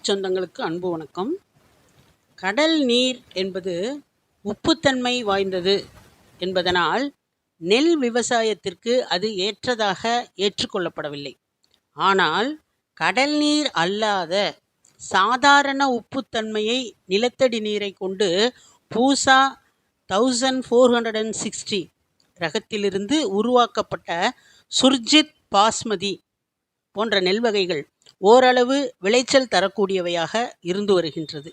தமிழ் சொந்தங்களுக்கு அன்பு வணக்கம். கடல் நீர் என்பது உப்புத்தன்மை வாய்ந்தது என்பதனால் நெல் விவசாயத்திற்கு அது ஏற்றதாக ஏற்றுக்கொள்ளப்படவில்லை. ஆனால் கடல் நீர் அல்லாத சாதாரண உப்புத்தன்மையை நிலத்தடி நீரை கொண்டு பூசா 1460 ரகத்திலிருந்து உருவாக்கப்பட்ட சுர்ஜித் பாஸ்மதி போன்ற நெல் வகைகள் ஓரளவு விளைச்சல் தரக்கூடியவையாக இருந்து வருகின்றது.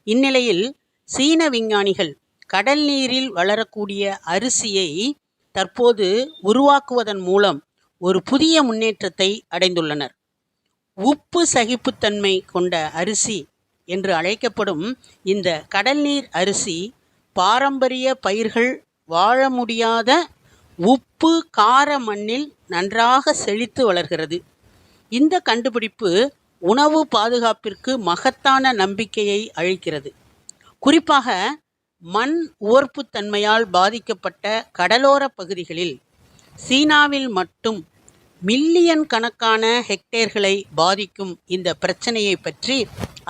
இந்நிலையில் சீன விஞ்ஞானிகள் கடல் நீரில் வளரக்கூடிய அரிசியை தற்போது உருவாக்குவதன் மூலம் ஒரு புதிய முன்னேற்றத்தை அடைந்துள்ளனர். உப்பு சகிப்புத்தன்மை கொண்ட அரிசி என்று அழைக்கப்படும் இந்த கடல் நீர் அரிசி பாரம்பரிய பயிர்கள் வாழ முடியாத உப்பு கார மண்ணில் நன்றாக செழித்து வளர்கிறது. இந்த கண்டுபிடிப்பு உணவு பாதுகாப்பிற்கு மகத்தான நம்பிக்கையை அளிக்கிறது. குறிப்பாக மண் உவர்ப்புத்தன்மையால் பாதிக்கப்பட்ட கடலோர பகுதிகளில் சீனாவில் மட்டும் மில்லியன் கணக்கான ஹெக்டேர்களை பாதிக்கும் இந்த பிரச்சனையை பற்றி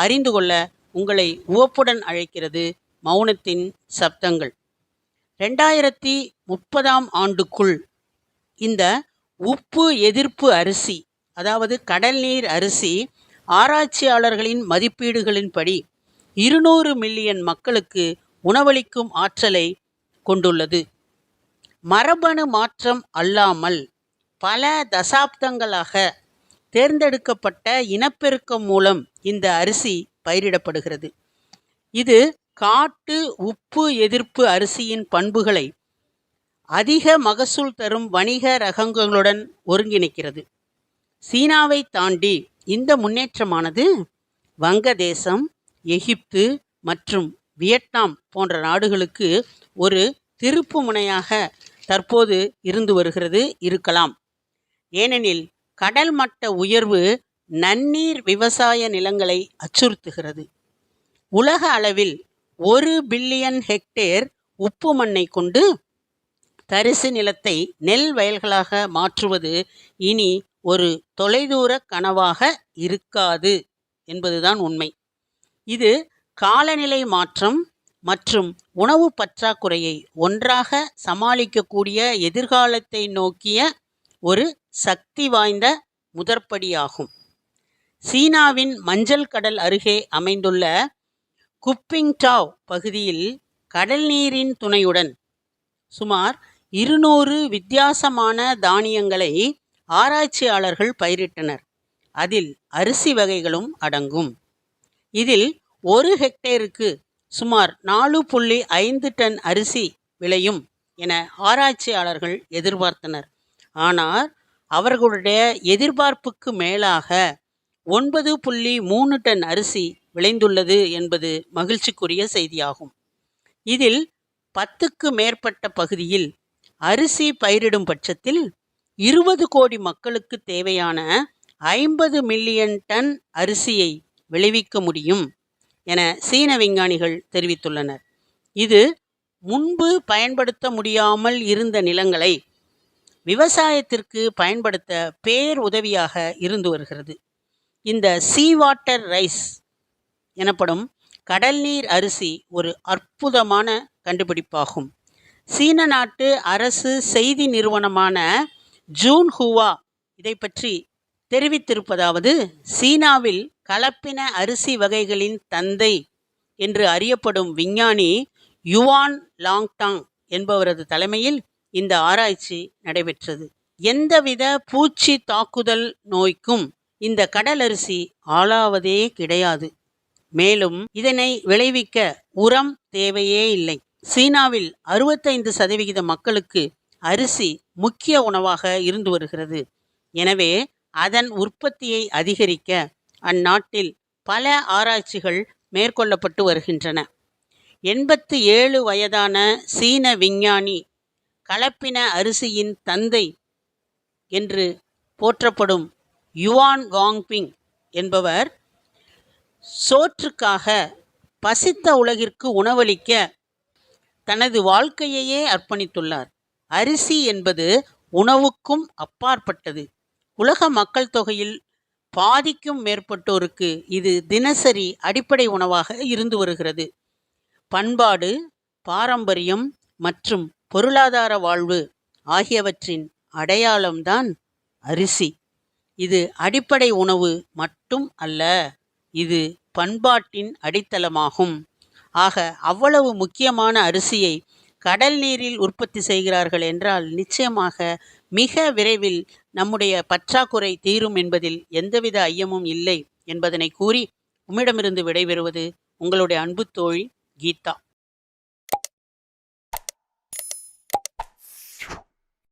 அறிந்து கொள்ள உங்களை உவப்புடன் அழைக்கிறது மௌனத்தின் சப்தங்கள். 2030 ஆண்டுக்குள் இந்த உப்பு எதிர்ப்பு அரிசி, அதாவது கடல் நீர் அரிசி, ஆராய்ச்சியாளர்களின் மதிப்பீடுகளின்படி 200 மில்லியன் மக்களுக்கு உணவளிக்கும் ஆற்றலை கொண்டுள்ளது. மரபணு மாற்றம் அல்லாமல் பல தசாப்தங்களாக தேர்ந்தெடுக்கப்பட்ட இனப்பெருக்கம் மூலம் இந்த அரிசி பயிரிடப்படுகிறது. இது காட்டு உப்பு எதிர்ப்பு அரிசியின் பண்புகளை அதிக மகசூல் தரும் வணிக ரகங்களுடன் ஒருங்கிணைக்கிறது. சீனாவை தாண்டி இந்த முன்னேற்றமானது வங்கதேசம், எகிப்து மற்றும் வியட்நாம் போன்ற நாடுகளுக்கு ஒரு திருப்பு முனையாக தற்போது இருந்து வருகிறது இருக்கலாம். ஏனெனில் கடல் மட்ட உயர்வு நன்னீர் விவசாய நிலங்களை அச்சுறுத்துகிறது. உலக அளவில் 1 பில்லியன் ஹெக்டேர் உப்பு மண்ணை கொண்டு தரிசு நிலத்தை நெல் வயல்களாக மாற்றுவது இனி ஒரு தொலைதூர கனவாக இருக்காது என்பதுதான் உண்மை. இது காலநிலை மாற்றம் மற்றும் உணவு பற்றாக்குறையை ஒன்றாக சமாளிக்கக்கூடிய எதிர்காலத்தை நோக்கிய ஒரு சக்தி வாய்ந்த முதற்படியாகும். சீனாவின் மஞ்சள் கடல் அருகே அமைந்துள்ள குப்பிங்டாவ் பகுதியில் கடல் நீரின் துணையுடன் சுமார் 200 வித்தியாசமான தானியங்களை ஆராய்ச்சியாளர்கள் பயிரிட்டனர். அதில் அரிசி வகைகளும் அடங்கும். இதில் 1 ஹெக்டேருக்கு சுமார் 4.5 டன் அரிசி விளையும் என ஆராய்ச்சியாளர்கள் எதிர்பார்த்தனர். ஆனால் அவர்களுடைய எதிர்பார்ப்புக்கு மேலாக 9.3 டன் அரிசி விளைந்துள்ளது என்பது மகிழ்ச்சிக்குரிய செய்தியாகும். இதில் 10க்கு மேற்பட்ட பகுதியில் அரிசி பயிரிடும் பட்சத்தில் 20 கோடி மக்களுக்கு தேவையான 50 மில்லியன் டன் அரிசியை விளைவிக்க முடியும் என சீன விஞ்ஞானிகள் தெரிவித்துள்ளனர். இது முன்பு பயன்படுத்த முடியாமல் இருந்த நிலங்களை விவசாயத்திற்கு பயன்படுத்த பேர் உதவியாக இருந்து வருகிறது. இந்த சீ வாட்டர் ரைஸ் எனப்படும் கடல் நீர் அரிசி ஒரு அற்புதமான கண்டுபிடிப்பாகும். சீன நாட்டு அரசு செய்தி நிறுவனமான ஜூன்ஹுவா இதை பற்றி தெரிவித்திருப்பதாவது: சீனாவில் கலப்பின அரிசி வகைகளின் தந்தை என்று அறியப்படும் விஞ்ஞானி யுவான் லாங்டாங் என்பவரது தலைமையில் இந்த ஆராய்ச்சி நடைபெற்றது. எந்தவித பூச்சி தாக்குதல் நோய்க்கும் இந்த கடல் அரிசி ஆளாவதே கிடையாது. மேலும் இதனை விளைவிக்க உரம் தேவையே இல்லை. சீனாவில் 65% மக்களுக்கு அரிசி முக்கிய உணவாக இருந்து வருகிறது. எனவே அதன் உற்பத்தியை அதிகரிக்க அந்நாட்டில் பல ஆராய்ச்சிகள் மேற்கொள்ளப்பட்டு வருகின்றன. 87 வயதான சீன விஞ்ஞானி, கலப்பின அரிசியின் தந்தை என்று போற்றப்படும் யுவான் வாங்பிங் என்பவர் சோற்றுக்காக பசித்த உலகிற்கு உணவளிக்க தனது வாழ்க்கையையே அர்ப்பணித்துள்ளார். அரிசி என்பது உணவுக்கும் அப்பாற்பட்டது. உலக மக்கள் தொகையில் பாதிக்கும் மேற்பட்டோருக்கு இது தினசரி அடிப்படை உணவாக இருந்து வருகிறது. பண்பாடு, பாரம்பரியம் மற்றும் பொருளாதார வாழ்வு ஆகியவற்றின் அடையாளம்தான் அரிசி. இது அடிப்படை உணவு மட்டும் அல்ல, இது பண்பாட்டின் அடித்தளமாகும். ஆக அவ்வளவு முக்கியமான அரிசியை கடல் நீரில் உற்பத்தி செய்கிறார்கள் என்றால் நிச்சயமாக மிக விரைவில் நம்முடைய பற்றாக்குறை தீரும் என்பதில் எந்தவித ஐயமும் இல்லை என்பதனை கூறி உம்மிடமிருந்து விடைபெறுவது உங்களுடைய அன்பு தோழி கீதா.